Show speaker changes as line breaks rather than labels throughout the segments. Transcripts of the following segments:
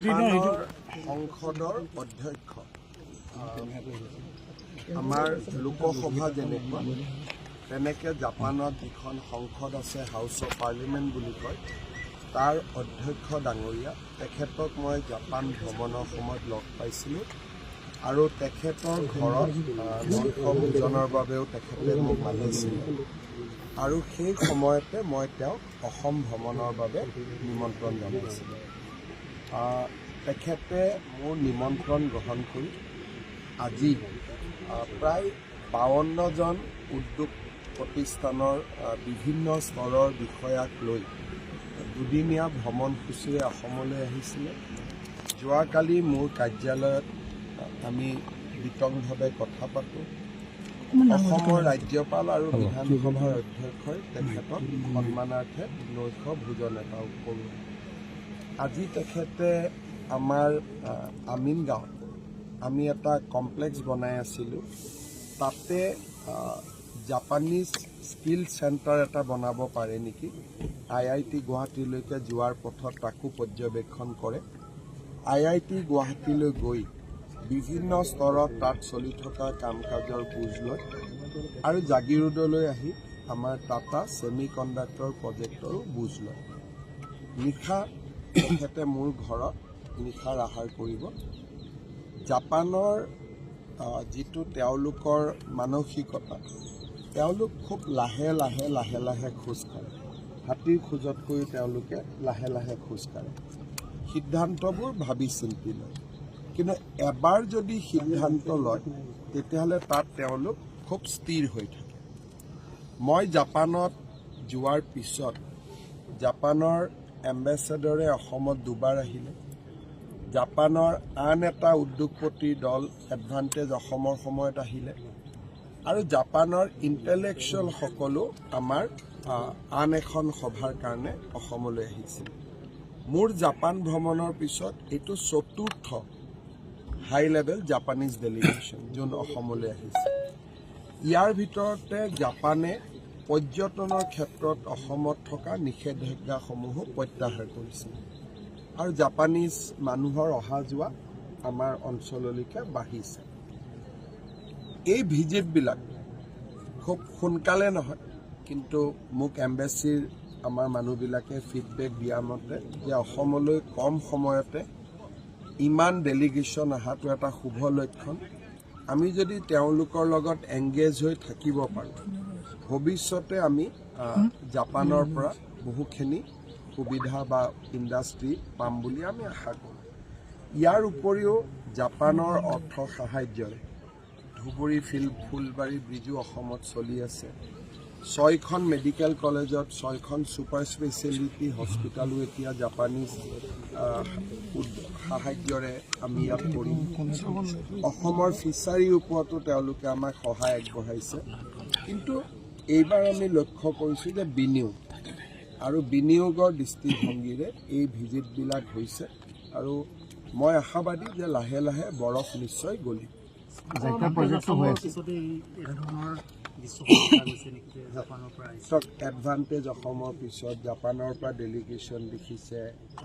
সংসদৰ অধ্যক্ষ আমাৰ লোকসভা যেনেকুৱা তেনেকৈ জাপানত যিখন সংসদ আছে হাউচ অফ পাৰ্লিমেণ্ট বুলি কয় তাৰ অধ্যক্ষ ডাঙৰীয়া তেখেতক মই জাপান ভ্ৰমণৰ সময়ত লগ পাইছিলোঁ আৰু তেখেতৰ ঘৰত ভোজনৰ বাবেও তেখেতে মোক মাতিছিল আৰু সেই সময়তে মই তেওঁক অসম ভ্ৰমণৰ বাবে নিমন্ত্ৰণ জনাইছিলোঁ। তেখেতে মোৰ নিমন্ত্ৰণ গ্ৰহণ কৰি আজি প্ৰায় 52জন উদ্যোগ প্ৰতিষ্ঠানৰ বিভিন্ন স্তৰৰ বিষয়াক লৈ দুদিনীয়া ভ্ৰমণসূচীৰে অসমলৈ আহিছিলে। যোৱাকালি মোৰ কাৰ্যালয়ত আমি বিতংভাৱে কথা পাতোঁ। অসমৰ ৰাজ্যপাল আৰু বিধানসভাৰ অধ্যক্ষই তেখেতক সন্মানাৰ্থে নৈশ ভোজন এটাও কৰোঁ। আজি তেখেতে আমাৰ আমিন গাঁৱত আমি এটা কমপ্লেক্স বনাই আছিলোঁ, তাতে জাপানিজ স্কিল চেণ্টাৰ এটা বনাব পাৰে নেকি, IIT গুৱাহাটীলৈকে যোৱাৰ পথত তাকো পৰ্যবেক্ষণ কৰে। IIT গুৱাহাটীলৈ গৈ বিভিন্ন স্তৰত তাত চলি থকা কাম কাজৰ বুজ লয় আৰু জাগিৰোডলৈ আহি আমাৰ টাটা ছেমি কণ্ডাক্টৰ প্ৰজেক্টৰো বুজ লয়। নিশা তেখেতে মোৰ ঘৰত নিশাৰ আহাৰ কৰিব। জাপানৰ যিটো তেওঁলোকৰ মানসিকতা, তেওঁলোক খুব লাহে লাহে খোজকাঢ়ে, হাতীৰ খোজতকৈ তেওঁলোকে লাহে লাহে খোজকাঢ়ে, সিদ্ধান্তবোৰ ভাবি চিন্তি লয়। কিন্তু এবাৰ যদি সিদ্ধান্ত লয় তেতিয়াহ'লে তাত তেওঁলোক খুব স্থিৰ হৈ থাকে। মই জাপানত যোৱাৰ পিছত জাপানৰ এম্বেচেডৰে অসমত দুবাৰ আহিলে। জাপানৰ আন এটা উদ্যোগপতিৰ দল এডভান্টেজ অসমৰ সময়ত আহিলে আৰু জাপানৰ ইণ্টেলেকচুৱেলসকলো আমাৰ আন এখন সভাৰ কাৰণে অসমলৈ আহিছিল। মোৰ জাপান ভ্ৰমণৰ পিছত এইটো চতুৰ্থ হাই লেভেল জাপানিজ ডেলিগেশ্যন যোন অসমলৈ আহিছে। ইয়াৰ ভিতৰতে জাপানে পৰ্যটনৰ ক্ষেত্ৰত অসমত থকা নিষেধাজ্ঞাসমূহো প্ৰত্যাহাৰ কৰিছিল আৰু জাপানিজ মানুহৰ অহা যোৱা আমাৰ অঞ্চললৈকে বাঢ়িছে। এই ভিজিটবিলাক খুব সোনকালে নহয়, কিন্তু মোক এম্বেচিৰ আমাৰ মানুহবিলাকে ফিডবেক দিয়া মতে যে অসমলৈ কম সময়তে ইমান ডেলিগেশ্যন অহাটো এটা শুভ লক্ষণ। আমি যদি তেওঁলোকৰ লগত এংগেজ হৈ থাকিব পাৰোঁ, ভৱিষ্যতে আমি জাপানৰ পৰা বহুখিনি সুবিধা বা ইণ্ডাষ্ট্ৰী পাম বুলি আমি আশা কৰোঁ। ইয়াৰ উপৰিও জাপানৰ অৰ্থ সাহায্যৰে ধুবুৰী ফুলবাৰী ব্ৰিজো অসমত চলি আছে। 6খন মেডিকেল কলেজত 6খন ছুপাৰ স্পেচিয়েলিটি হস্পিটেলো এতিয়া জাপানিজ সাহায্যৰে আমি ইয়াত কৰিম। অসমৰ ফিচাৰীৰ ওপৰতো তেওঁলোকে আমাক সহায় আগবঢ়াইছে। কিন্তু এইবাৰ আমি লক্ষ্য কৰিছোঁ যে বিনিয়োগ আৰু বিনিয়োগৰ দৃষ্টিভংগীৰে এই ভিজিটবিলাক হৈছে আৰু মই আশাবাদী যে লাহে লাহে বৰফ নিশ্চয় গলিব। এডভান্টেজ অসমৰ পিছত জাপানৰ পৰা ডেলিগেশ্যন দেখিছে,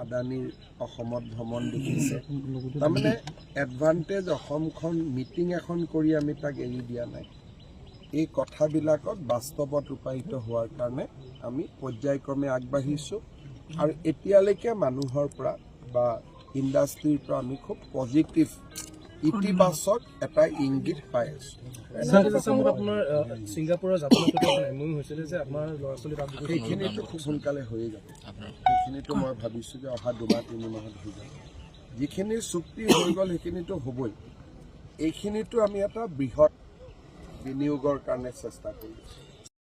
আদানীৰ অসমত ভ্ৰমণ দেখিছে। তাৰমানে এডভান্টেজ অসমখন মিটিং এখন কৰি আমি তাক এৰি দিয়া নাই। এই কথাবিলাকত বাস্তৱত ৰূপায়িত হোৱাৰ কাৰণে আমি পৰ্যায়ক্ৰমে আগবাঢ়িছোঁ আৰু এতিয়ালৈকে মানুহৰ পৰা বা ইণ্ডাষ্ট্ৰীৰ পৰা আমি খুব পজিটিভ ইতিবাচক এটা ইংগিত পাই আছোঁ। সেইখিনিতো খুব সোনকালে হৈয়ে যাব। সেইখিনিতো মই ভাবিছোঁ যে অহা 2-3 মাহত হৈ যাব। যিখিনি চুক্তি হৈ গ'ল সেইখিনিতো হ'বই। এইখিনিতো আমি এটা বৃহৎ বিনিয়োগৰ কাৰণে চেষ্টা কৰি আছোঁ।